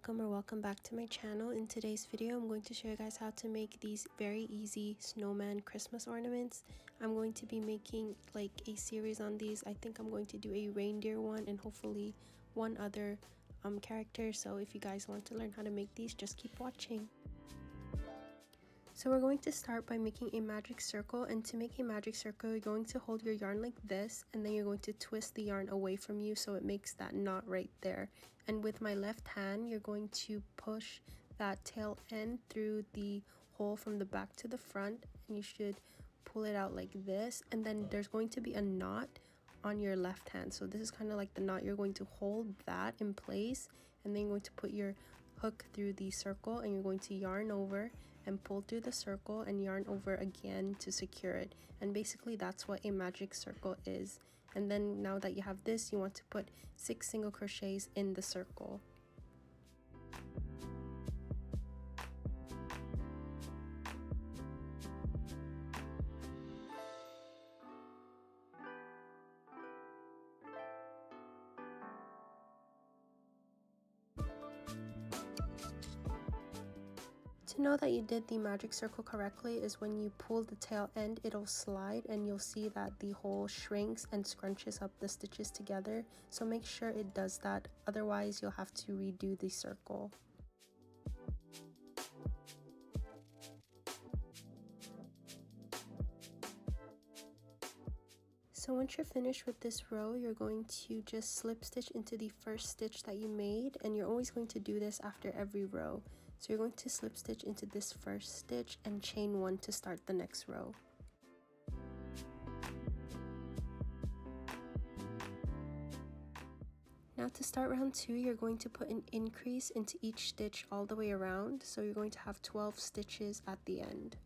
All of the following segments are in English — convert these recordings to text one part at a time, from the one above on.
welcome or welcome back to my channel. In today's video, I'm going to show you guys how to make these very easy snowman Christmas ornaments. I'm going to be making like a series on these. I think I'm going to do a reindeer one and hopefully one other character. So if you guys want to learn how to make these, just keep watching. So we're going to start by making a magic circle, and to make a magic circle you're going to hold your yarn like this, and then you're going to twist the yarn away from you so it makes that knot right there. And with my left hand you're going to push that tail end through the hole from the back to the front, and you should pull it out like this, and then there's going to be a knot on your left hand. So this is kind of like the knot. You're going to hold that in place, and then you're going to put your hook through the circle, and you're going to yarn over and pull through the circle and yarn over again to secure it. And basically that's what a magic circle is. And then now that you have this, you want to put 6 single crochets in the circle. To know that you did the magic circle correctly is when you pull the tail end, it'll slide and you'll see that the hole shrinks and scrunches up the stitches together. So make sure it does that, otherwise you'll have to redo the circle. So once you're finished with this row, you're going to just slip stitch into the first stitch that you made, and you're always going to do this after every row. So you're going to slip stitch into this first stitch and chain 1 to start the next row. Now to start round 2, you're going to put an increase into each stitch all the way around, so you're going to have 12 stitches at the end.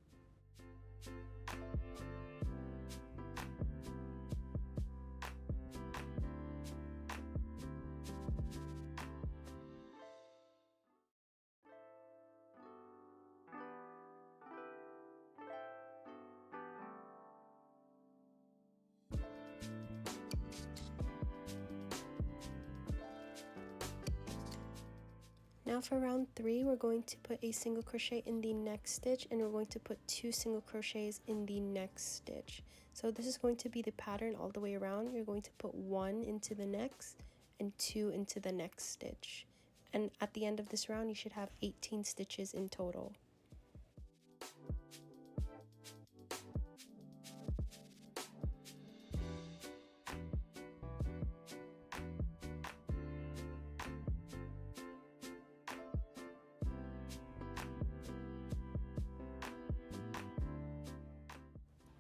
Now for round 3, we're going to put a single crochet in the next stitch, and we're going to put 2 single crochets in the next stitch. So this is going to be the pattern all the way around. You're going to put 1 into the next and 2 into the next stitch. And at the end of this round, you should have 18 stitches in total.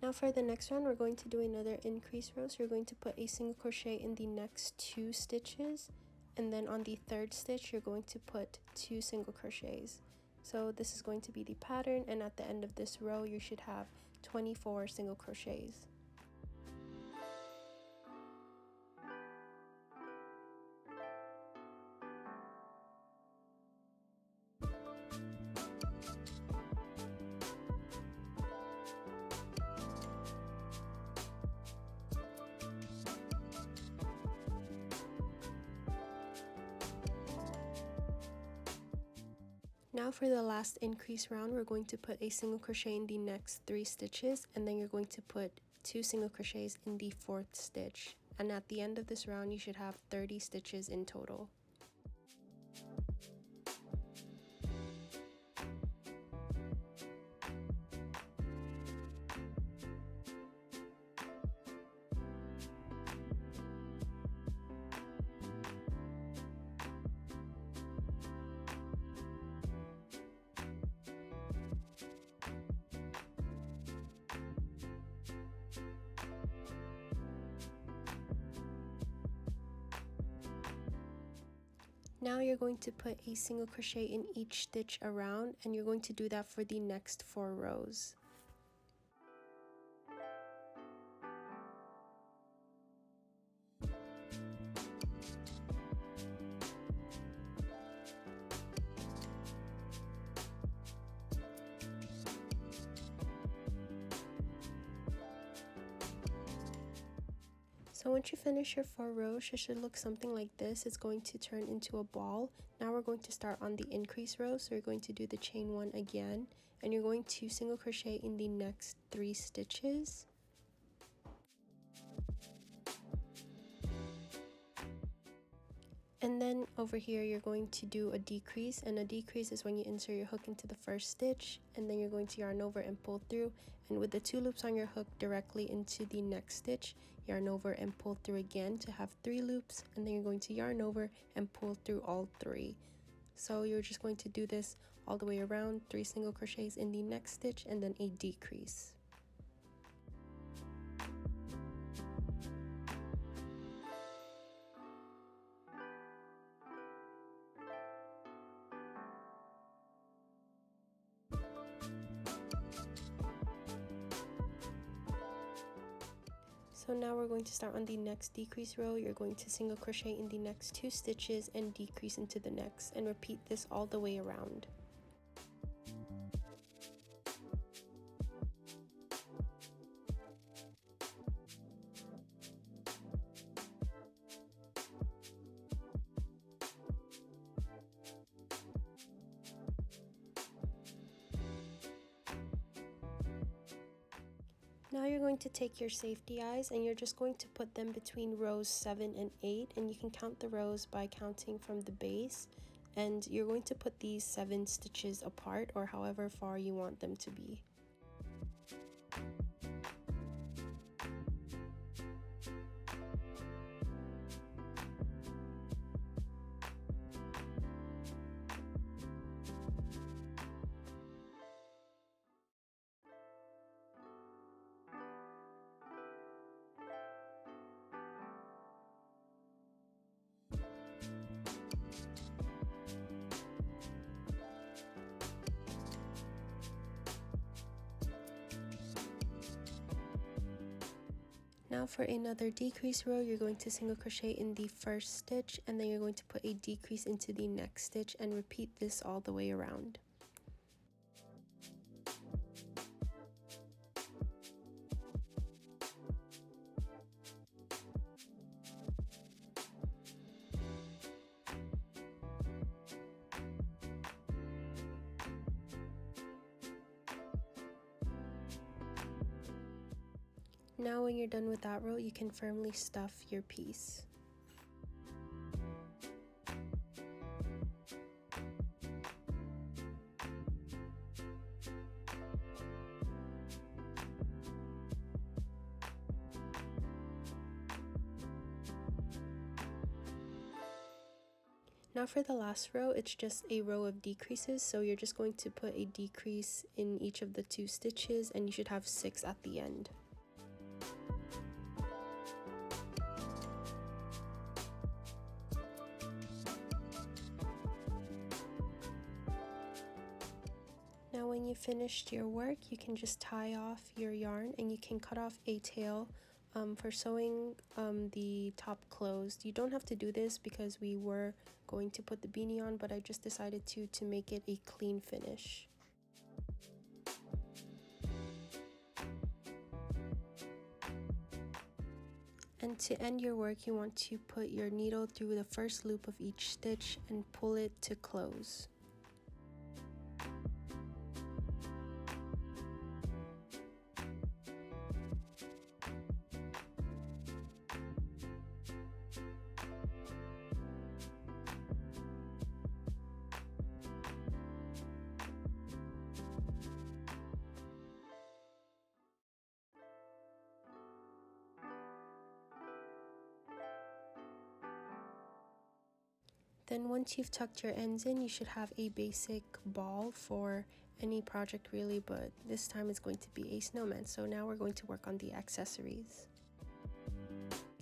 Now for the next round, we're going to do another increase row. So you're going to put a single crochet in the next 2 stitches, and then on the third stitch you're going to put 2 single crochets. So this is going to be the pattern, and at the end of this row you should have 24 single crochets. Now for the last increase round, we're going to put a single crochet in the next 3 stitches, and then you're going to put 2 single crochets in the 4th stitch. And at the end of this round, you should have 30 stitches in total. Now you're going to put a single crochet in each stitch around, and you're going to do that for the next 4 rows. So once you finish your 4 rows, it should look something like this. It's going to turn into a ball. Now we're going to start on the increase row. So you're going to do the chain 1 again, and you're going to single crochet in the next 3 stitches. And then over here you're going to do a decrease, and a decrease is when you insert your hook into the first stitch, and then you're going to yarn over and pull through, and with the 2 loops on your hook directly into the next stitch, yarn over and pull through again to have 3 loops, and then you're going to yarn over and pull through all 3. So you're just going to do this all the way around, 3 single crochets in the next stitch and then a decrease. So now we're going to start on the next decrease row. You're going to single crochet in the next 2 stitches and decrease into the next, and repeat this all the way around. Now you're going to take your safety eyes and you're just going to put them between rows 7 and 8, and you can count the rows by counting from the base, and you're going to put these 7 stitches apart or however far you want them to be. Now for another decrease row, you're going to single crochet in the first stitch, and then you're going to put a decrease into the next stitch and repeat this all the way around. Now when you're done with that row, you can firmly stuff your piece. Now for the last row, it's just a row of decreases, so you're just going to put a decrease in each of the 2 stitches, and you should have 6 at the end. Now when you finished your work, you can just tie off your yarn, and you can cut off a tail for sewing the top closed. You don't have to do this because we were going to put the beanie on, but I just decided to make it a clean finish. And to end your work, you want to put your needle through the first loop of each stitch and pull it to close. Then once you've tucked your ends in, you should have a basic ball for any project really, but this time it's going to be a snowman. So now we're going to work on the accessories.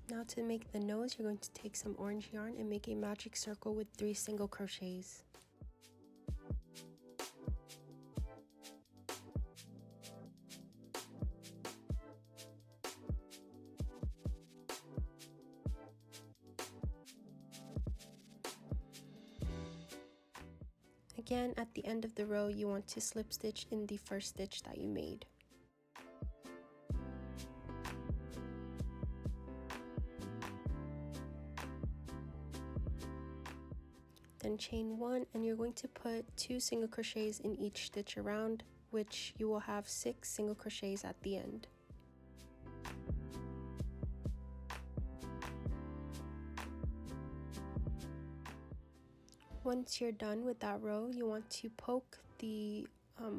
Now to make the nose, you're going to take some orange yarn and make a magic circle with 3 single crochets. Again, at the end of the row, you want to slip stitch in the first stitch that you made. then chain 1, and you're going to put 2 single crochets in each stitch around, which you will have 6 single crochets at the end. Once you're done with that row, you want to poke the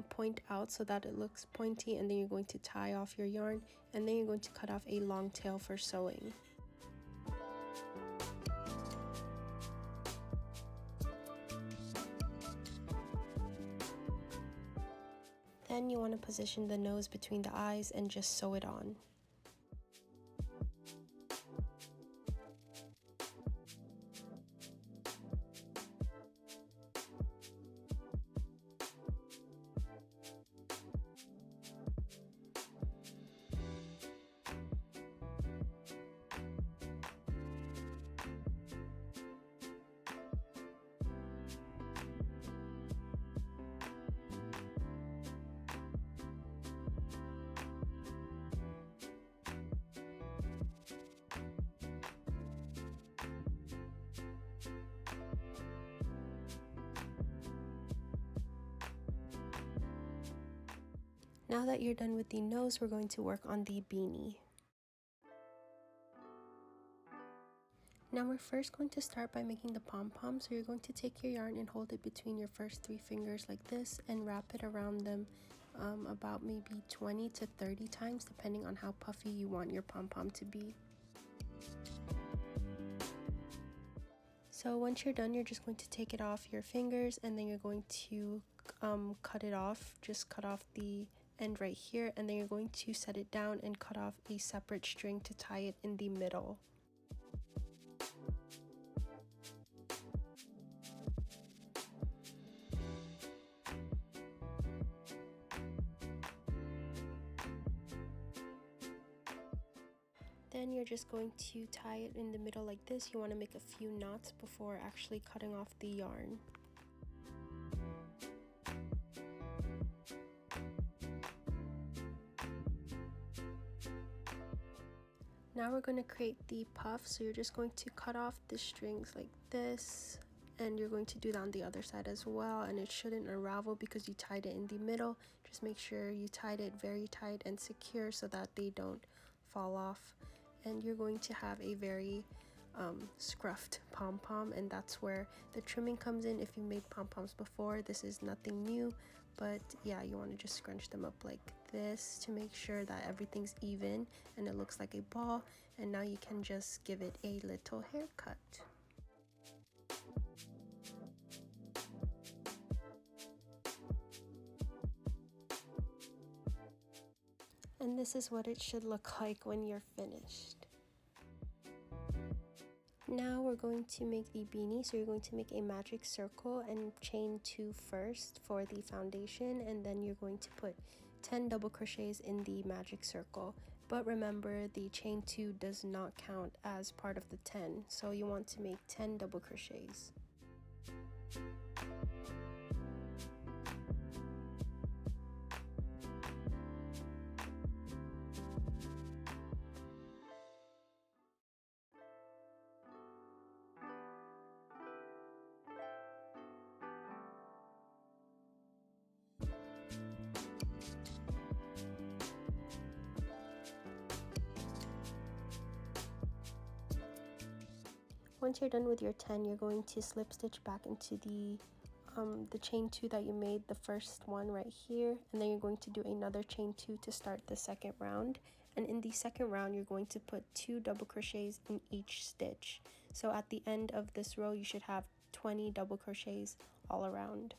point out so that it looks pointy, and then you're going to tie off your yarn, and then you're going to cut off a long tail for sewing. Then you want to position the nose between the eyes and just sew it on. Now that you're done with the nose, we're going to work on the beanie. Now we're first going to start by making the pom-pom. So you're going to take your yarn and hold it between your first 3 fingers like this and wrap it around them about maybe 20 to 30 times, depending on how puffy you want your pom-pom to be. So once you're done, you're just going to take it off your fingers, and then you're going to cut it off. Just cut off the end right here, and then you're going to set it down and cut off a separate string to tie it in the middle. Then you're just going to tie it in the middle like this. You want to make a few knots before actually cutting off the yarn. Now we're going to create the puff, so you're just going to cut off the strings like this, and you're going to do that on the other side as well, and it shouldn't unravel because you tied it in the middle. Just make sure you tied it very tight and secure so that they don't fall off, and you're going to have a very scruffed pom-pom, and that's where the trimming comes in. If you made pom-poms before, this is nothing new, but yeah, you want to just scrunch them up like this to make sure that everything's even and it looks like a ball. And now you can just give it a little haircut. And this is what it should look like when you're finished. Now we're going to make the beanie. So you're going to make a magic circle and chain 2 first for the foundation, and then you're going to put 10 double crochets in the magic circle. But remember, the chain 2 does not count as part of the 10, so you want to make 10 double crochets. Once you're done with your 10, you're going to slip stitch back into the chain 2 that you made, the first one right here, and then you're going to do another chain 2 to start the second round. And in the second round, you're going to put 2 double crochets in each stitch. So at the end of this row, you should have 20 double crochets all around.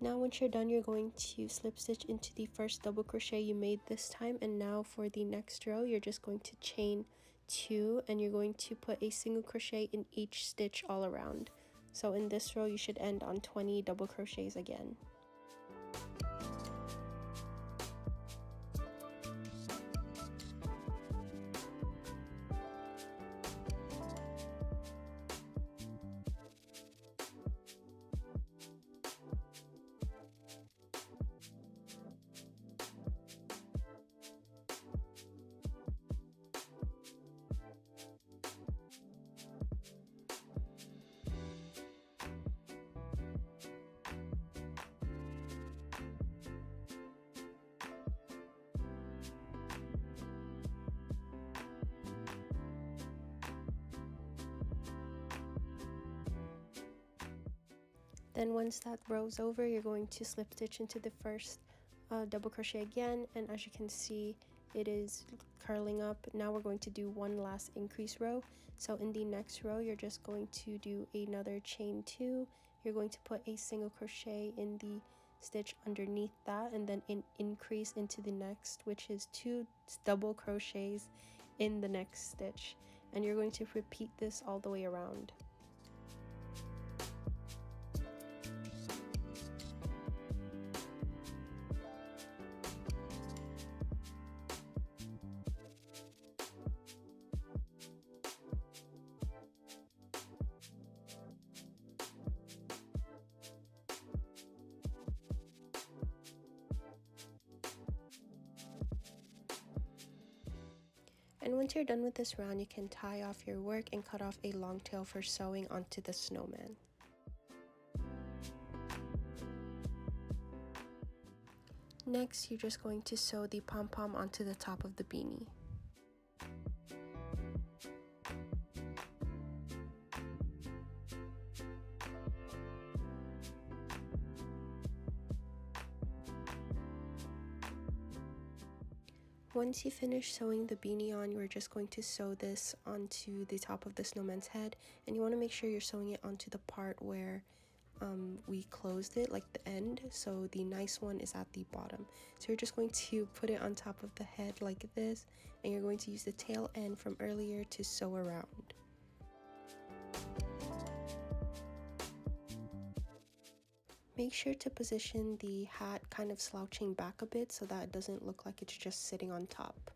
Now once you're done, you're going to slip stitch into the first double crochet you made this time, and now for the next row you're just going to chain 2 and you're going to put a single crochet in each stitch all around. So in this row you should end on 20 double crochets again. Then once that row's over, you're going to slip stitch into the first double crochet again, and as you can see, it is curling up. Now we're going to do one last increase row. So in the next row, you're just going to do another chain 2. You're going to put a single crochet in the stitch underneath that, and then increase into the next, which is 2 double crochets in the next stitch, and you're going to repeat this all the way around. And once you're done with this round, you can tie off your work and cut off a long tail for sewing onto the snowman. Next, you're just going to sew the pom-pom onto the top of the beanie. Once you finish sewing the beanie on, you're just going to sew this onto the top of the snowman's head, and you want to make sure you're sewing it onto the part where we closed it, like the end, so the nice one is at the bottom. So you're just going to put it on top of the head like this, and you're going to use the tail end from earlier to sew around. Make sure to position the hat kind of slouching back a bit so that it doesn't look like it's just sitting on top.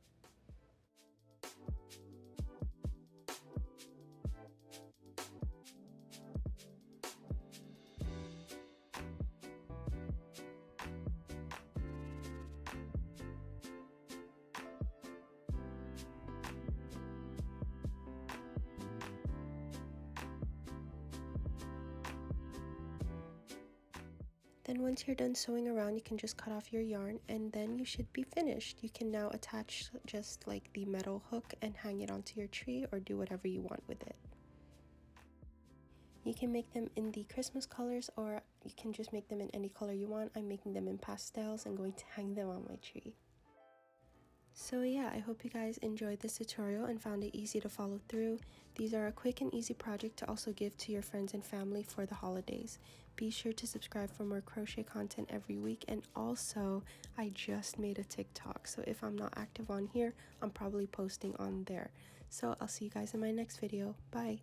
Then once you're done sewing around, you can just cut off your yarn, and then you should be finished. You can now attach just like the metal hook and hang it onto your tree, or do whatever you want with it. You can make them in the Christmas colors, or you can just make them in any color you want. I'm making them in pastels and going to hang them on my tree. So yeah, I hope you guys enjoyed this tutorial and found it easy to follow through. These are a quick and easy project to also give to your friends and family for the holidays. Be sure to subscribe for more crochet content every week, and also I just made a TikTok, so if I'm not active on here, I'm probably posting on there. So I'll see you guys in my next video. Bye!